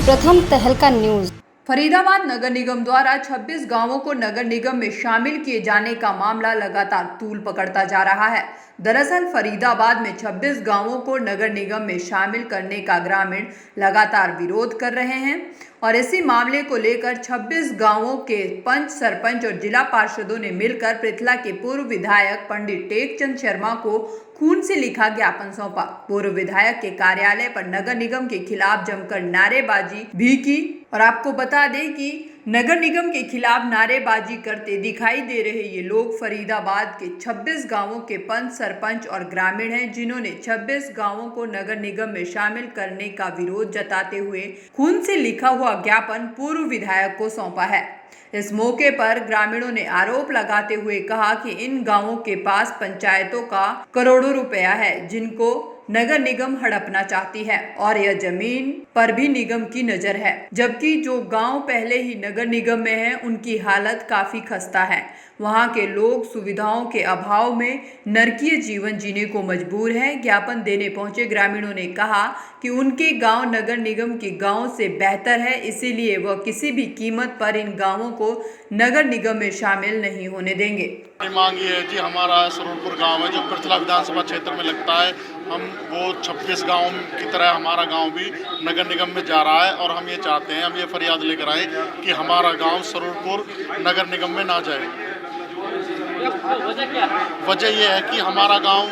प्रथम तहलका न्यूज। फरीदाबाद नगर निगम द्वारा 26 गांवों को नगर निगम में शामिल किए जाने का मामला लगातार तूल पकड़ता जा रहा है। दरअसल फरीदाबाद में 26 गांवों को नगर निगम में शामिल करने का ग्रामीण लगातार विरोध कर रहे हैं और इसी मामले को लेकर 26 गांवों के पंच, सरपंच और जिला पार्षदों ने मिलकर पृथला के पूर्व विधायक पंडित टेकचंद शर्मा को खून से लिखा ज्ञापन सौंपा। पूर्व विधायक के कार्यालय पर नगर निगम के खिलाफ जमकर नारेबाजी भी की और आपको बता दें कि नगर निगम के खिलाफ नारेबाजी करते दिखाई दे रहे ये लोग फरीदाबाद के 26 गांवों के पंच, सरपंच और ग्रामीण हैं, जिन्होंने 26 गांवों को नगर निगम में शामिल करने का विरोध जताते हुए खून से लिखा हुआ ज्ञापन पूर्व विधायक को सौंपा है। इस मौके पर ग्रामीणों ने आरोप लगाते हुए कहा कि इन गांवों के पास पंचायतों का करोड़ों रुपया है, जिनको नगर निगम हड़पना चाहती है और यह जमीन पर भी निगम की नजर है, जबकि जो गांव पहले ही नगर निगम में है उनकी हालत काफी खस्ता है। वहां के लोग सुविधाओं के अभाव में नरकीय जीवन जीने को मजबूर हैं। ज्ञापन देने पहुंचे ग्रामीणों ने कहा कि उनके गांव नगर निगम के गांव से बेहतर है, इसीलिए वह किसी भी कीमत पर इन गांवों को नगर निगम में शामिल नहीं होने देंगे। मांग ये है जी, हमारा सरूरपुर गांव है जो पृथला विधानसभा क्षेत्र में लगता है, हम वो 26 गांव की तरह हमारा गांव भी नगर निगम में जा रहा है और हम ये चाहते हैं, हम ये फरियाद लेकर आए कि हमारा गांव सरूरपुर नगर निगम में ना जाए। वजह यह है कि हमारा गांव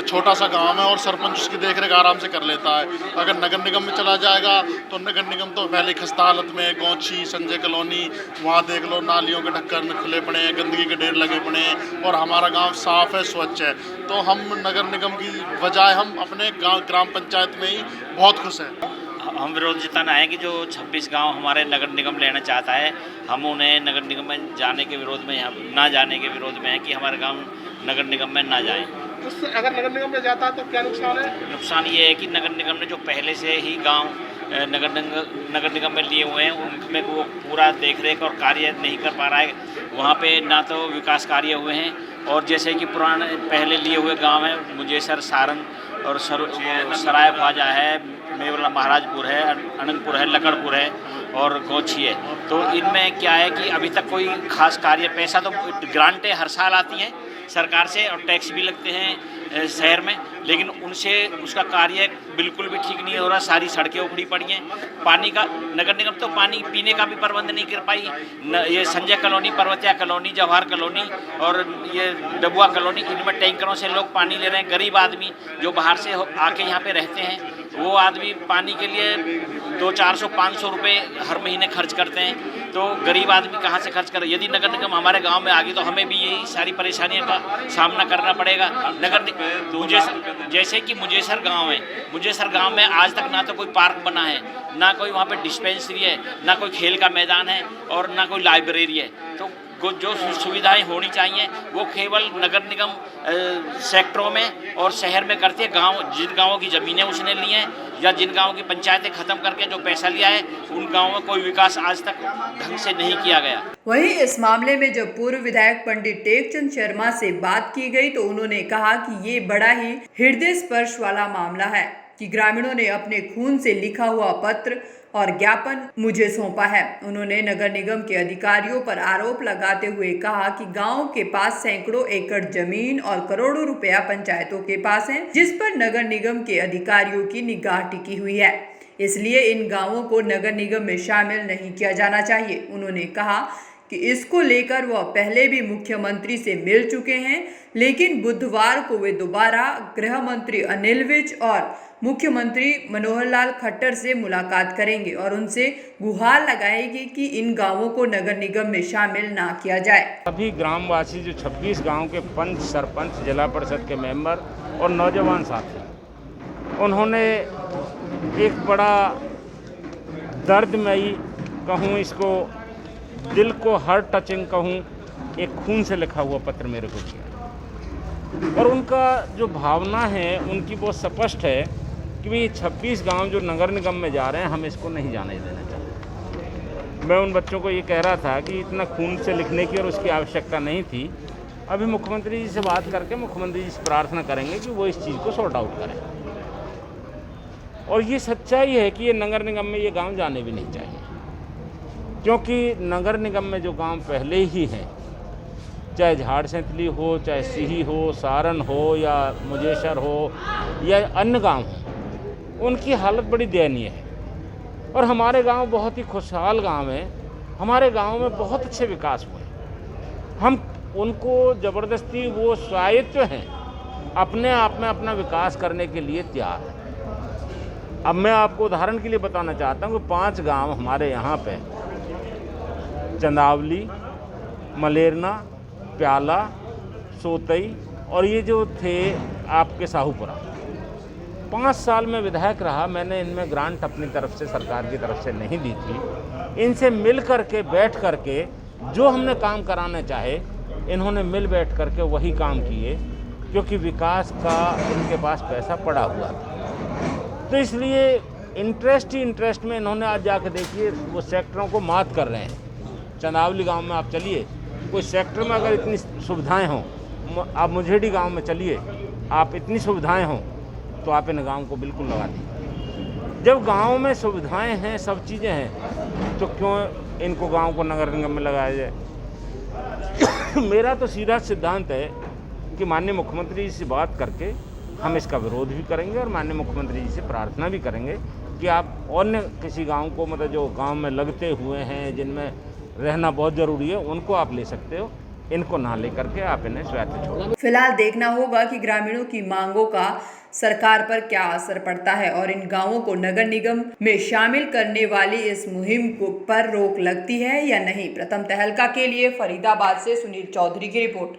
छोटा सा गांव है और सरपंच उसकी देखरेख आराम से कर लेता है। अगर नगर निगम में चला जाएगा तो नगर निगम तो पहले खस्ता हालत में, गौची, संजय कॉलोनी, वहाँ देख लो नालियों के ढक्कन खुले पड़े हैं, गंदगी के ढेर लगे पड़े हैं और हमारा गांव साफ है, स्वच्छ है। तो हम नगर निगम की बजाय हम अपने गाँव ग्राम पंचायत में ही बहुत खुश हैं। हम विरोध जताना है कि जो 26 गांव हमारे नगर निगम लेना चाहता है, हम उन्हें नगर निगम में जाने के विरोध में, ना जाने के विरोध में है कि हमारे गांव नगर निगम में ना जाएं। उससे अगर नगर निगम में जाता है तो क्या नुकसान है? नुकसान ये है कि नगर निगम ने जो पहले से ही गांव नगर निगम में लिए हुए हैं उनमें वो पूरा देखरेख और कार्य नहीं कर पा रहा है। वहाँ पे ना तो विकास कार्य हुए हैं और जैसे कि पुराने पहले लिए हुए गाँव हैं, मुजेसर, सारंग और सराय ख्वाजा है, मेवला महाराजपुर है, अनंतपुर है, लकड़पुर है और गौछी है। तो इनमें क्या है कि अभी तक कोई खास कार्य, पैसा तो ग्रांटें हर साल आती हैं सरकार से और टैक्स भी लगते हैं शहर में, लेकिन उनसे उसका कार्य बिल्कुल भी ठीक नहीं हो रहा। सारी सड़कें उखड़ी पड़ी हैं। पानी का नगर निगम तो पानी पीने का भी प्रबंध नहीं कर पाई। ये Sanjay colony, Parvatiya colony, Jawahar colony और ये डबुआ कॉलोनी, इनमें टैंकरों से लोग पानी ले रहे हैं। गरीब आदमी जो बाहर से आके यहाँ पे रहते हैं वो आदमी पानी के लिए 200-400-500 रुपये हर महीने खर्च करते हैं। तो गरीब आदमी कहाँ से खर्च करे? यदि नगर निगम हमारे गांव में आ गई तो हमें भी यही सारी परेशानियों का सामना करना पड़ेगा। जैसे कि मुजेसर गांव है, मुजेसर गांव में आज तक ना तो कोई पार्क बना है, ना कोई वहाँ पे डिस्पेंसरी है, ना कोई खेल का मैदान है और ना कोई लाइब्रेरी है। तो जो सुविधाएं होनी चाहिए वो केवल नगर निगम सेक्टरों में और शहर में करती है। जिन गाँवों की ज़मीनें उसने ली हैं या जिन गाँवों की पंचायतें ख़त्म करके जो पैसा लिया है, उन गाँवों में कोई विकास आज तक ढंग से नहीं किया गया। वहीं इस मामले में जब पूर्व विधायक पंडित टेकचंद शर्मा से बात की गई तो उन्होंने कहा कि ये बड़ा ही हृदय स्पर्श वाला मामला है कि ग्रामीणों ने अपने खून से लिखा हुआ पत्र और ज्ञापन मुझे सौंपा है। उन्होंने नगर निगम के अधिकारियों पर आरोप लगाते हुए कहा कि गांव के पास सैकड़ों एकड़ जमीन और करोड़ों रुपया पंचायतों के पास है, जिस पर नगर निगम के अधिकारियों की निगाह टिकी हुई है, इसलिए इन गांवों को नगर निगम में शामिल नहीं किया जाना चाहिए। उन्होंने कहा कि इसको लेकर वह पहले भी मुख्यमंत्री से मिल चुके हैं, लेकिन बुधवार को वे दोबारा गृह मंत्री अनिल विज और मुख्यमंत्री मनोहर लाल खट्टर से मुलाकात करेंगे और उनसे गुहार लगाएगी कि इन गांवों को नगर निगम में शामिल ना किया जाए। सभी ग्रामवासी जो 26 गांव के पंच, सरपंच, जिला परिषद के मेंबर और नौजवान साथी, उन्होंने एक बड़ा दर्दमयी कहूँ, इसको दिल को हार्ट टचिंग कहूँ, एक खून से लिखा हुआ पत्र मेरे को किया और उनका जो भावना है उनकी बहुत स्पष्ट है कि भाई 26 गांव जो नगर निगम में जा रहे हैं, हम इसको नहीं जाने देना चाहते। मैं उन बच्चों को ये कह रहा था कि इतना खून से लिखने की और उसकी आवश्यकता नहीं थी। अभी मुख्यमंत्री जी से बात करके मुख्यमंत्री जी से प्रार्थना करेंगे कि वो इस चीज़ को सॉर्ट आउट करें। और ये सच्चाई है कि ये नगर निगम में ये गांव जाने भी नहीं चाहिए, क्योंकि नगर निगम में जो गांव पहले ही हैं, चाहे झाड़ सैंतली हो, चाहे सिही हो, सारन हो या मुजेसर हो या अन्य गांव हो, उनकी हालत बड़ी दयनीय है। और हमारे गांव बहुत ही खुशहाल गांव हैं, हमारे गांव में बहुत अच्छे विकास हुए। हम उनको ज़बरदस्ती वो स्वायत्त हैं, अपने आप में अपना विकास करने के लिए तैयार हैं। अब मैं आपको उदाहरण के लिए बताना चाहता हूँ कि 5 गांव हमारे यहाँ पे, चंदावली, मलेरना, प्याला, सोतई और ये जो थे आपके साहूपुरा, 5 साल में विधायक रहा। मैंने इनमें ग्रांट अपनी तरफ से, सरकार की तरफ से नहीं दी थी। इनसे मिल करके, बैठ करके जो हमने काम कराना चाहे, इन्होंने मिल बैठ करके वही काम किए, क्योंकि विकास का इनके पास पैसा पड़ा हुआ था। तो इसलिए इंटरेस्ट में इन्होंने आज जाके देखिए वो सेक्टरों को मात कर रहे हैं। चंदावली गांव में आप चलिए, कोई सेक्टर में अगर इतनी सुविधाएं हों, आप मुझेड़ी गांव में चलिए, आप इतनी सुविधाएं हों तो आप इन गांव को बिल्कुल लगा दीजिए। जब गांव में सुविधाएं हैं, सब चीज़ें हैं, तो क्यों इनको गांव को नगर निगम में लगाया जाए। मेरा तो सीधा सिद्धांत है कि माननीय मुख्यमंत्री जी से बात करके हम इसका विरोध भी करेंगे और माननीय मुख्यमंत्री जी से प्रार्थना भी करेंगे कि आप अन्य किसी गांव को, मतलब जो गांव में लगते हुए हैं, जिनमें रहना बहुत ज़रूरी है, उनको आप ले सकते हो, इनको ना लेकर के आप इन्हें स्वायत्त छोड़ो। फिलहाल देखना होगा कि ग्रामीणों की मांगों का सरकार पर क्या असर पड़ता है और इन गांवों को नगर निगम में शामिल करने वाली इस मुहिम पर रोक लगती है या नहीं। प्रथम तहलका के लिए फरीदाबाद से सुनील चौधरी की रिपोर्ट।